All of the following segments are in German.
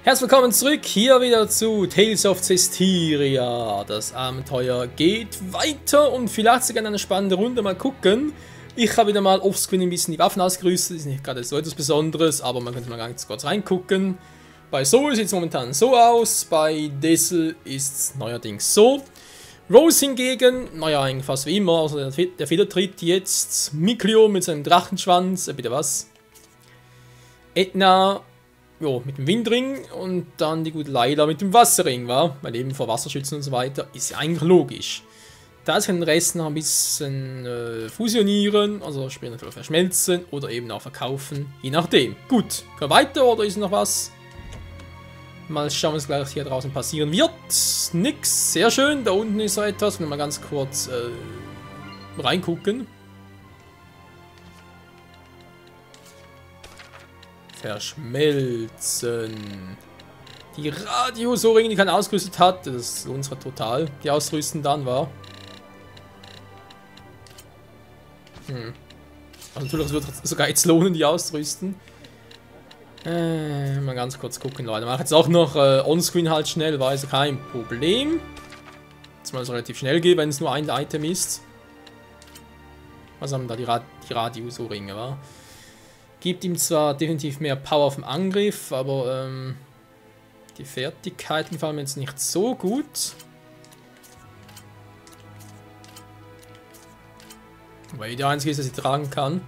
Herzlich willkommen zurück, hier wieder zu Tales of Zestiria. Das Abenteuer geht weiter und vielleicht sogar eine spannende Runde, mal gucken. Ich habe wieder mal offscreen ein bisschen die Waffen ausgerüstet, ist nicht gerade so etwas Besonderes, aber man könnte mal ganz kurz reingucken. Bei Soul sieht es momentan so aus, bei Dessel ist es neuerdings so. Rose hingegen, naja, eigentlich fast wie immer, also der Federtritt jetzt. Miklio mit seinem Drachenschwanz, bitte was. Edna, jo, mit dem Windring und dann die gute Layla mit dem Wasserring, war, weil eben vor Wasserschützen und so weiter, ist ja eigentlich logisch. Da kann den Rest noch ein bisschen fusionieren, also sprich natürlich verschmelzen oder eben auch verkaufen, je nachdem. Gut, können wir weiter oder ist noch was? Mal schauen, was gleich hier draußen passieren wird. Nix, sehr schön, da unten ist so etwas, wenn wir mal ganz kurz reingucken. Verschmelzen. Die Radiosohrringe, die keiner ausgerüstet hat, das lohnt sich total, die ausrüsten dann, war. Also natürlich, es wird sogar jetzt lohnen, die auszurüsten. Mal ganz kurz gucken, Leute. Mach jetzt auch noch onscreen halt schnell, war also kein Problem. Jetzt mal so relativ schnell gehen, wenn es nur ein Item ist. Was haben da die Radiosohrringe, war? Gibt ihm zwar definitiv mehr Power auf dem Angriff, aber die Fertigkeiten fallen mir jetzt nicht so gut. Weil der einzige ist, der sie tragen kann.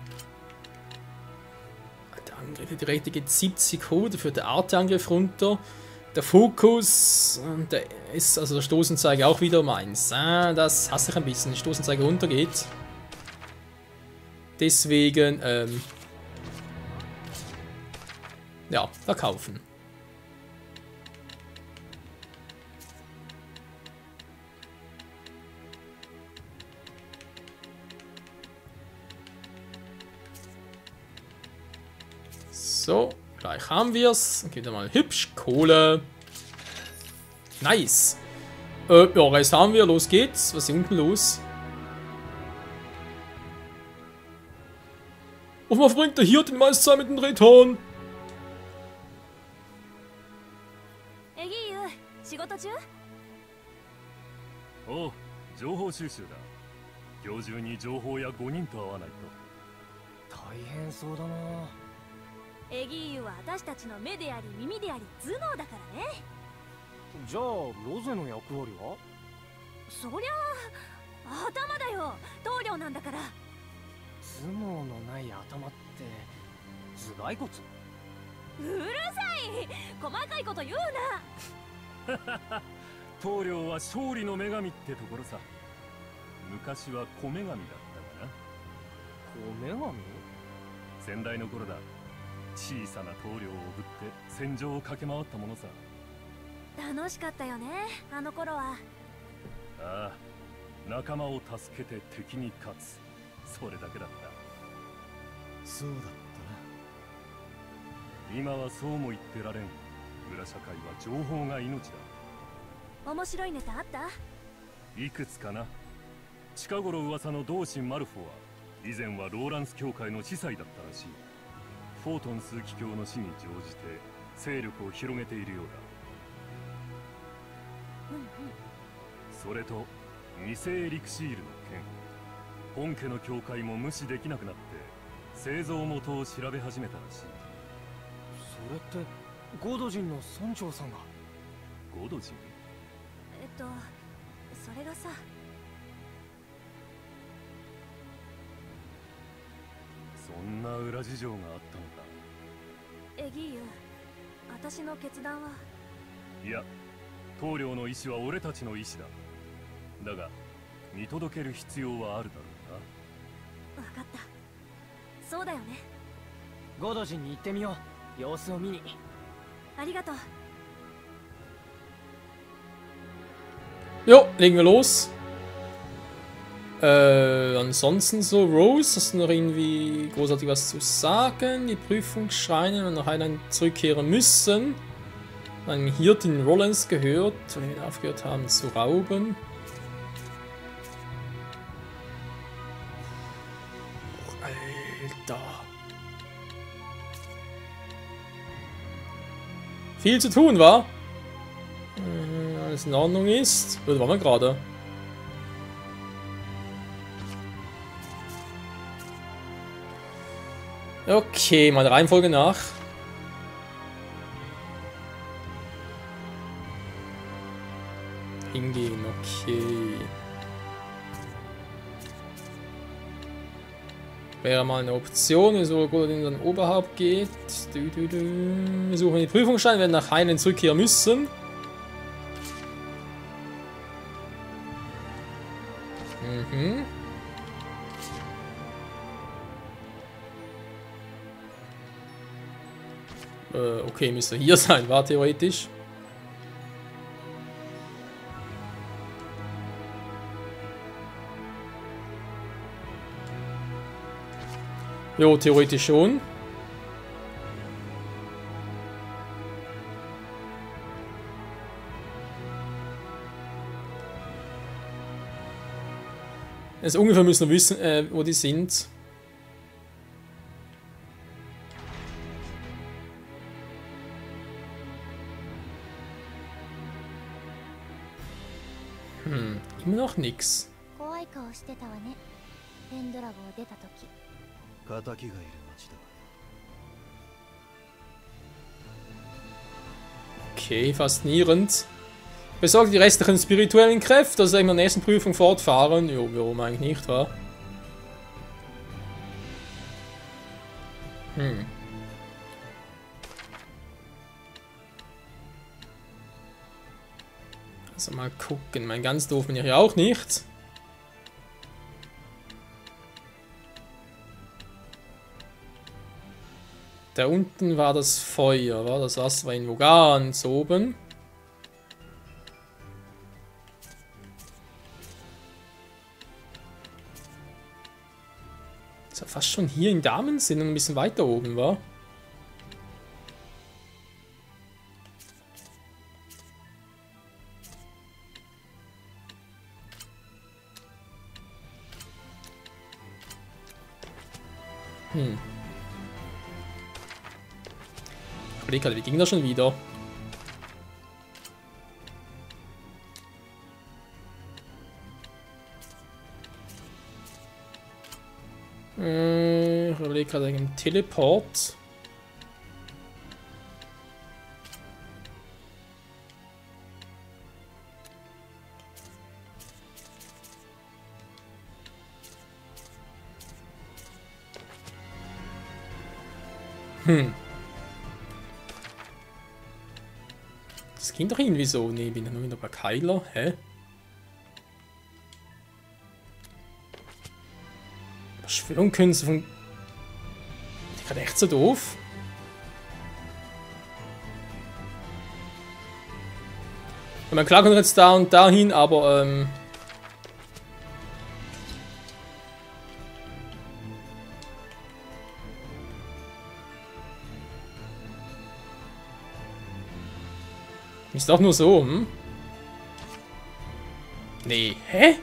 Der Angriff, der direkte geht 70 hoch, dafür der Arte-Angriff runter. Der Fokus, der ist, also der Stoßanzeige auch wieder um 1. Das hasse ich ein bisschen, die Stoßanzeige runtergeht. Deswegen, ja, verkaufen. So, gleich haben wir es. Geht mal hübsch. Kohle. Nice. Ja, Rest haben wir. Los geht's. Was ist hier unten los? Und was bringt der hier den Meister mit dem Drehton? おう、情報収集だ。今日中に情報や5人と会わないと。大変そうだな。エギーユは私たちの目であり耳であり頭脳だからね。じゃあロゼの役割は？そりゃあ頭だよ。棟梁なんだから。頭脳のない頭って頭蓋骨？うるさい。細かいこと言うな。棟梁は勝利の女神ってところさ。昔は小女神だったがな。小女神？先代の頃だ。小さな棟梁を送って戦場を駆け回ったものさ。楽しかったよね、あの頃は。ああ、仲間を助けて敵に勝つ。それだけだった。そうだったな。今はそうも言ってられん。裏社会は情報が命だ。面白いネタあった？いくつかな。近頃噂の同心マルフォは以前はローランス教会の司祭だったらしい。フォートン枢機卿の死に乗じて勢力を広げているようだ。それと偽エリクシールの件、本家の教会も無視できなくなって製造元を調べ始めたらしい。それってゴド人の村長さんが。ゴド人？それがさ。そんな裏事情があったのか。エギーユ、私の決断は。いや、棟梁の意志は俺たちの意志だ。だが見届ける必要はあるだろうな。分かった。そうだよね。ゴド人に行ってみよう。様子を見に。ありがとう。 Jo, legen wir los. Ansonsten so, Rose, hast du noch irgendwie großartig was zu sagen? Die Prüfungsschreine und nach Highland zurückkehren müssen. Einen Hirten Rollens gehört, weil wir aufgehört haben zu rauben. Alter. Viel zu tun, war? Alles in Ordnung ist. Wo waren wir gerade? Okay, mal der Reihenfolge nach. Hingehen, okay. Wäre mal eine Option, wieso gut in den Oberhaupt geht. Wir suchen die Prüfungssteine, werden nach Highland zurückkehren müssen. Mhm. Okay, müsste hier sein, war theoretisch. Jo, theoretisch schon. Also ungefähr müssen wir wissen, wo die sind. Immer noch nix. 怖い顔してたわね。ペンドラゴを出た時。仇がいる町だ。 Okay, faszinierend. Besorgt die restlichen spirituellen Kräfte, dass wir in der nächsten Prüfung fortfahren. Jo, warum eigentlich nicht, wa? Also mal gucken. Mein ganz doof bin ich ja auch nicht. Da unten war das Feuer, war das Wasser war irgendwo ganz oben. Ist ja fast schon hier in Damensinn und ein bisschen weiter oben, war. Ich überlege gerade, wie ging das schon wieder? Ich überlege gerade einen Teleport. Das ging doch irgendwie so. Ne, bin ich nur wieder bei Keiler. Hä? Beschwörung können sie von. Die gerade echt so doof. Ich meine, klar können wir jetzt da und dahin, aber ist doch nur so, hm? Nee, hä?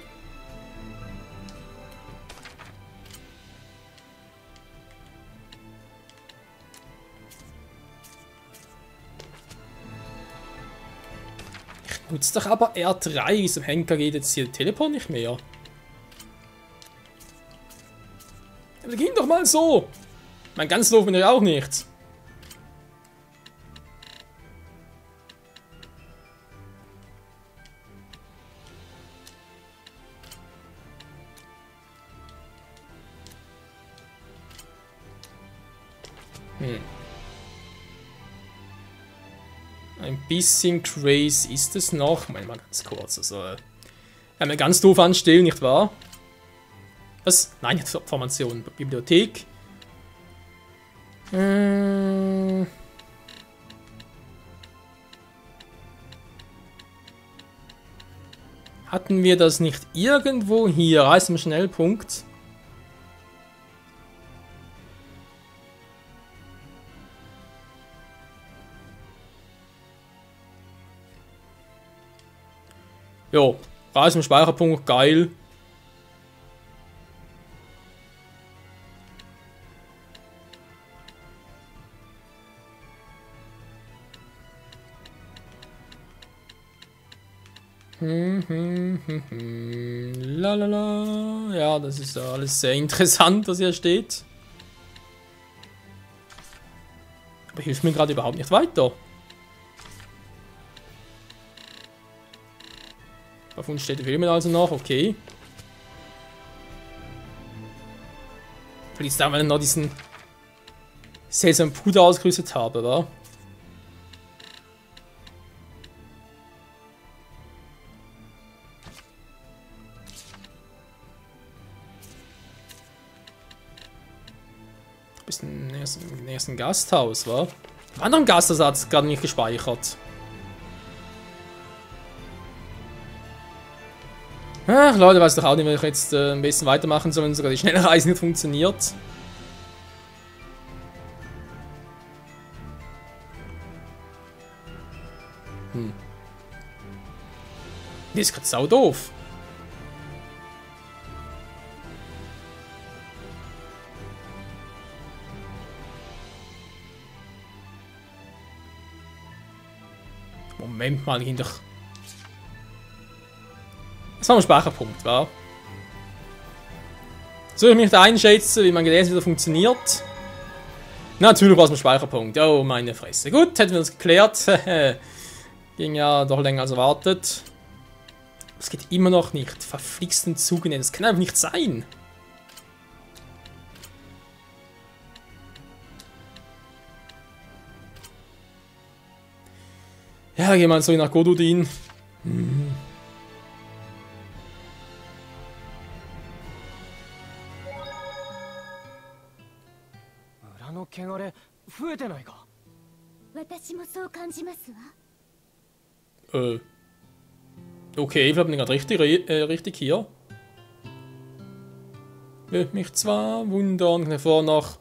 Ich nutze doch aber R3, wieso Henker geht jetzt hier der Teleport nicht mehr? Aber ging doch mal so! Mein ganz doof bin ich auch nicht. Ein bisschen crazy ist es noch. Mal ganz kurz. Also, mal ganz doof anstellen, nicht wahr? Was? Nein, jetzt Formation. Bibliothek. Hatten wir das nicht irgendwo hier? Reis im Schnellpunkt. Jo, Reis im Speicherpunkt, geil. Lalala. Ja, das ist alles sehr interessant, was hier steht. Aber hilft mir gerade überhaupt nicht weiter. Auf uns steht der Film also noch, okay. Vielleicht da, weil ich noch diesen seltsamen Puder ausgerüstet habe, wa? Bisschen im nächsten Gasthaus, wa? Im anderen Gasthaus hat es gerade nicht gespeichert. Ach Leute, weiß doch auch nicht, wie ich jetzt am besten weitermachen soll, wenn sogar die schnelle Reise nicht funktioniert. Das ist gerade sau doof. Moment mal, ich doch. Das war ein Speicherpunkt, wa? Soll ich mich da einschätzen, wie mein Gedächtnis wieder funktioniert? Natürlich war es ein Speicherpunkt. Oh, meine Fresse. Gut, hätten wir das geklärt. Ging ja doch länger als erwartet. Es geht immer noch nicht. Verflixten Zugenehm. Das kann einfach nicht sein. Ja, gehen wir mal so nach Godudin. Hm. の汚れ増えてないか。私もそう感じますわ。Okay, ich glaube nicht richtig hier. Würde mich zwar wundern, hervor nach.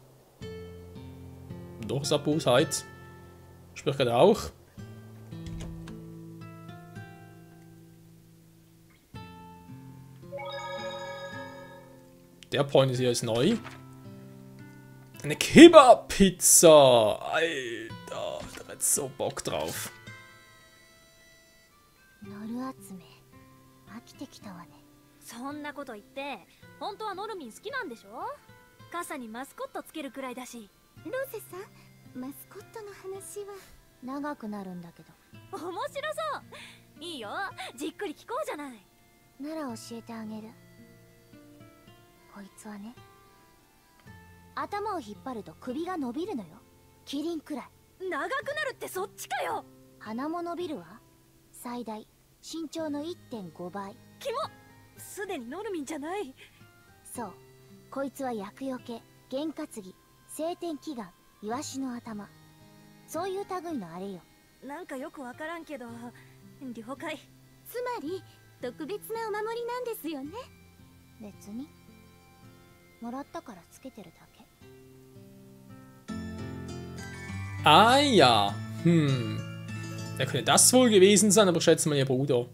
Doch, Sabbosheit. Sprich gerade auch. Der Point ist hier ist neu. Eine Kebab-Pizza! Alter, da hat so Bock drauf. そんなこと言って本当はノルミン好きなんでしょ。傘にマスコットつけるくらいだし。ローセさん、マスコットの話は長くなるんだけど。面白そう。いいよ、じっくり聞こうじゃない。なら教えてあげる。こいつはね、頭を引っ張ると首が伸びるのよ。キリンくらい。長くなるってそっちかよ。鼻も伸びるわ。最大身長の 1.5 倍。キモ。すでにノルミンじゃない。そう、こいつは厄除け、験担ぎ、晴天祈願、イワシの頭、そういう類のあれよ。なんかよくわからんけど了解。つまり特別なお守りなんですよね。別にもらったからつけてるだけ。 Ah ja, wer könnte das wohl gewesen sein, aber ich schätze mal ihr Bruder.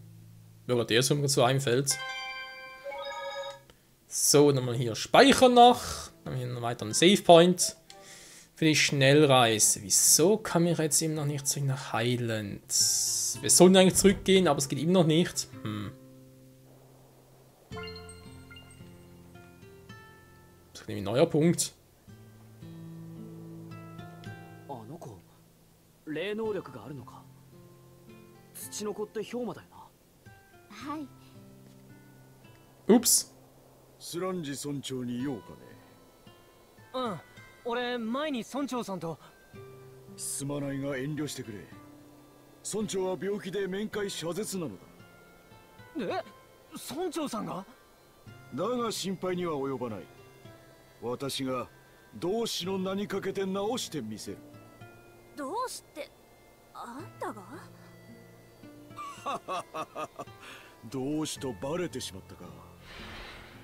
Wer der so mir so einfällt. So, dann mal hier speichern noch. Dann haben wir hier noch weiter einen Save Point. Für die Schnellreise. Wieso kann mir jetzt eben noch nicht zurück nach Highland? Wir sollen eigentlich zurückgehen, aber es geht eben noch nicht. Das ist nämlich ein neuer Punkt. 霊能力があるのか。土の子って氷馬だよな。はい。Ups。スランジ村長に用かね。うん、俺前に村長さんと。すまないが遠慮してくれ。村長は病気で面会謝絶なのだ。え、村長さんが？だが心配には及ばない。私が同志の名にかけて直してみせる。 どうしてあんたが？どうしとバレてしまったか。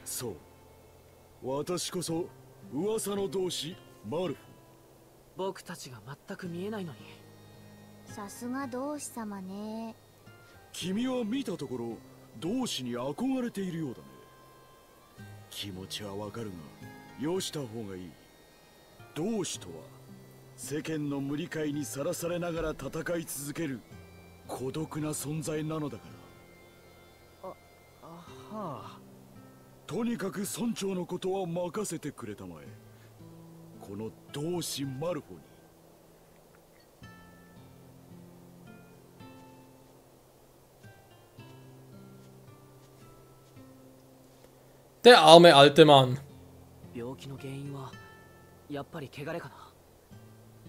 そう、私こそ噂の同志マルフ。僕たちが全く見えないのに。さすが同志様ね。君は見たところ同志に憧れているようだね。気持ちはわかるがよした方がいい。同志とは 世間の無理解にさらされながら戦い続ける孤独な存在なのだかはあ。とにかく村長のことは任せてくれたまえ。この同志マルフォに。Der arme alte Mann. 病気の原因はやっぱり汚れかな。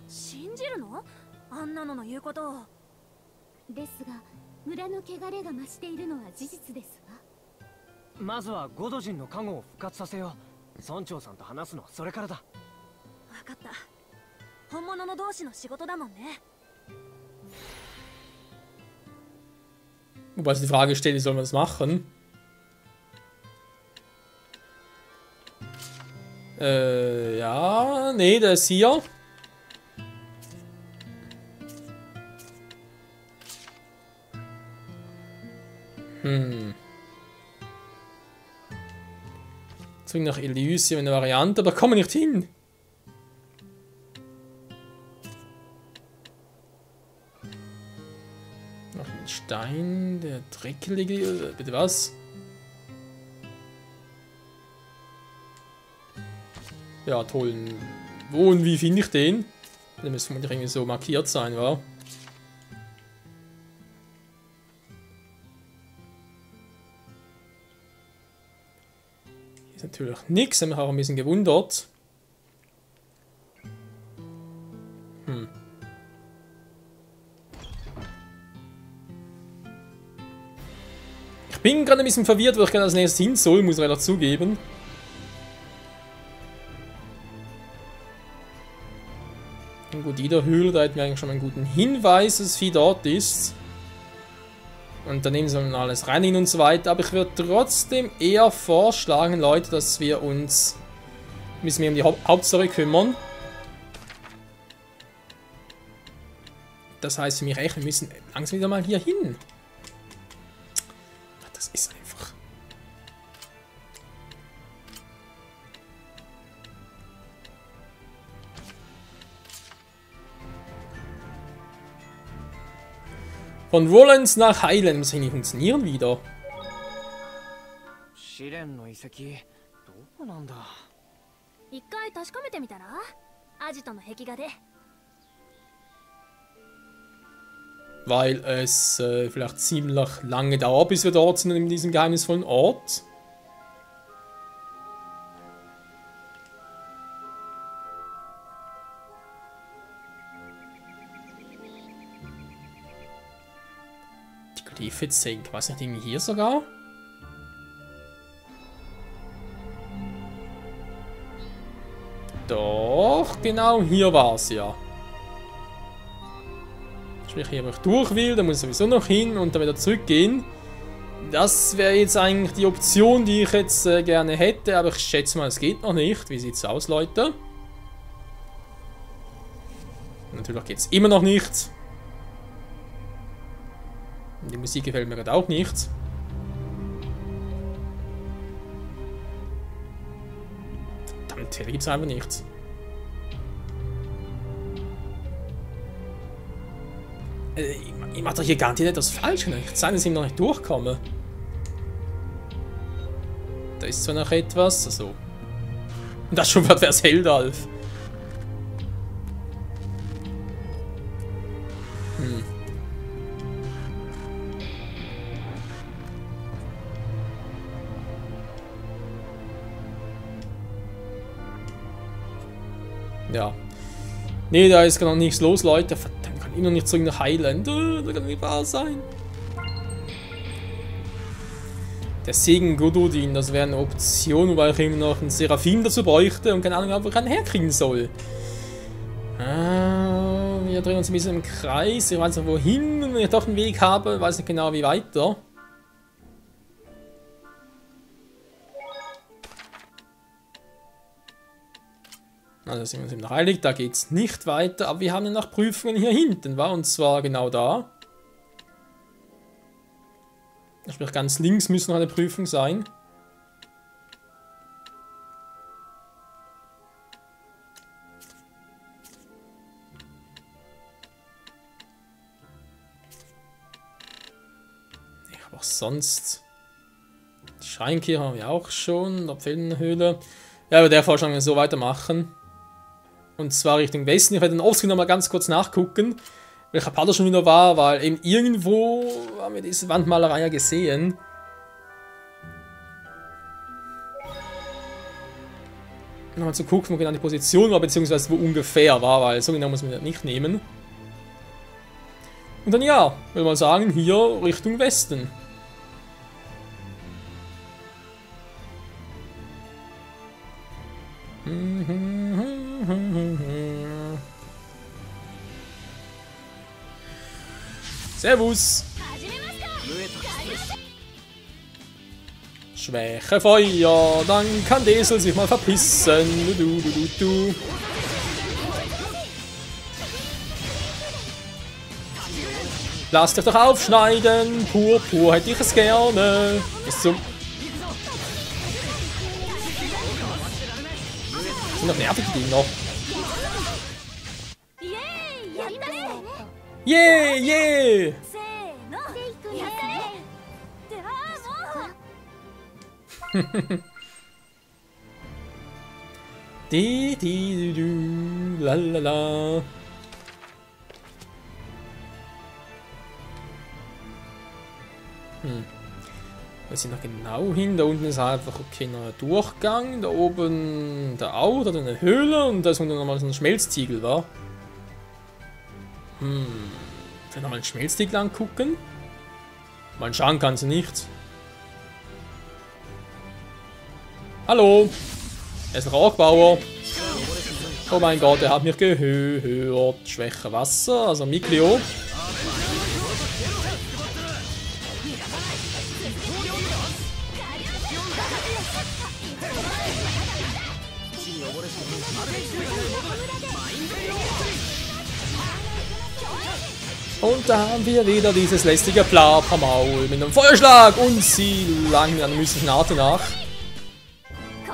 信じるの？あんなのの言うことを。ですが村の汚れが増しているのは事実ですわ。まずはゴド人の加護を復活させよう。村長さんと話すのはそれからだ。分かった。本物の同志の仕事だもんね。 Wobei sich die Frage stellt, wie soll man das machen? Ja, nee, der ist hier. Zurück nach Elysium, eine Variante, aber kommen wir nicht hin. Noch ein Stein, der dreckelige, bitte was? Ja, toll. Wo und wie finde ich den? Der müsste vermutlich irgendwie so markiert sein, wa? Hier ist natürlich nichts, ich habe mich auch ein bisschen gewundert. Ich bin gerade ein bisschen verwirrt, wo ich gerade als nächstes hin soll, muss ich leider zugeben. Gut, jeder Höhle, da hätten wir eigentlich schon einen guten Hinweis, dass das Vieh dort ist. Und dann nehmen sie dann alles rein und so weiter. Aber ich würde trotzdem eher vorschlagen, Leute, dass wir uns ein bisschen mehr um die Hauptstory kümmern. Das heißt für mich echt, wir müssen langsam wieder mal hier hin. Das ist einfach... Von Rollens nach Highland muss eigentlich funktionieren wieder. 試練の遺跡どこなんだ。一回確かめてみたら？アジトの壁画で。 Weil es vielleicht ziemlich lange dauert, bis wir dort sind in diesem geheimnisvollen Ort. Die Glyphe zeigen, was nicht irgendwie hier sogar? Doch, genau hier war es ja. Sprich, hier, wo ich durch will, da muss ich sowieso noch hin und dann wieder zurückgehen. Das wäre jetzt eigentlich die Option, die ich jetzt gerne hätte, aber ich schätze mal, es geht noch nicht. Wie sieht es aus, Leute? Natürlich geht es immer noch nicht. Die Musik gefällt mir gerade auch nicht. Verdammt, hier gibt es einfach nichts. Ich mache doch hier gar nicht etwas falsch. Kann nicht sein, dass ich noch nicht durchkomme. Da ist zwar noch etwas, also. Und das schon wird wer Heldalf. Ja. Nee, da ist gar noch nichts los, Leute. Verdammt, ich kann immer noch nicht zurück nach Highland. Das kann nicht wahr sein. Der Segen Gododin, das wäre eine Option, wobei ich immer noch einen Seraphim dazu bräuchte und keine Ahnung, wo ich einen herkriegen soll. Wir drehen uns ein bisschen im Kreis. Ich weiß nicht wohin, wenn ich doch einen Weg habe, weiß nicht genau wie weiter. Also sind wir uns im Heilig, da geht es nicht weiter, aber wir haben ja noch Prüfungen hier hinten, war und zwar genau da. Sprich, ganz links müssen noch eine Prüfung sein. Aber sonst... Die Schreinkirche haben wir auch schon. Der Pfählenhöhle. Ja, aber der Vorschlag so weitermachen. Und zwar Richtung Westen. Ich werde den Offscreen nochmal ganz kurz nachgucken, welcher Part das schon wieder war, weil eben irgendwo haben wir diese Wandmalerei ja gesehen. Nochmal zu gucken, wo genau die Position war, beziehungsweise wo ungefähr war, weil so genau muss man das nicht nehmen. Und dann ja, würde man sagen, hier Richtung Westen. Servus! Schwäche Feuer, dann kann Desel sich mal verpissen. Du. Lasst euch doch aufschneiden, pur hätte ich es gerne. Bis zum... Das sind doch nervige Dinger. Yeah! Lalala. Wir sind noch genau hin. Da unten ist einfach okay, noch ein Durchgang. Da oben da auch, da hat eine Höhle und da ist unten nochmal so ein Schmelztiegel, war. Vielleicht nochmal einen Schmelztiegel angucken. Mal schauen kann sie nicht. Hallo! Er ist ein Rauchbauer. Oh mein Gott, er hat mich gehört. Schwäche Wasser, also Mikleo. Und da haben wir wieder dieses lästige Plappermaul mit einem Feuerschlag und sie langen mit einer mystischen Art nach.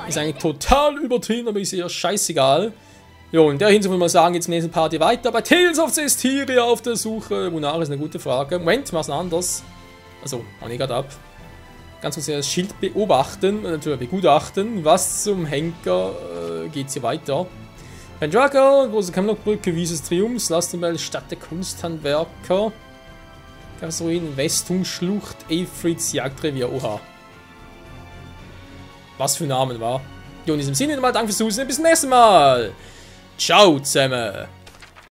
Ist eigentlich total übertrieben, aber ist eher scheißegal. Jo, in der Hinsicht muss man sagen, jetzt im nächsten Party weiter bei Tales of Cestiria auf der Suche. Wonach ist eine gute Frage. Moment, mach's anders. Also, man gerade ab. Ganz kurz das Schild beobachten, natürlich begutachten. Was zum Henker geht's hier weiter? Pendraka, große Kammlockbrücke, Wiese des Triumphs, Lastenbell, Stadt der Kunsthandwerker. Karosserien, Westungsschlucht, Efrits, Jagdrevier, oha. Was für Namen war. Jo, in diesem Sinne nochmal danke fürs Zusehen, bis zum nächsten Mal. Ciao zusammen.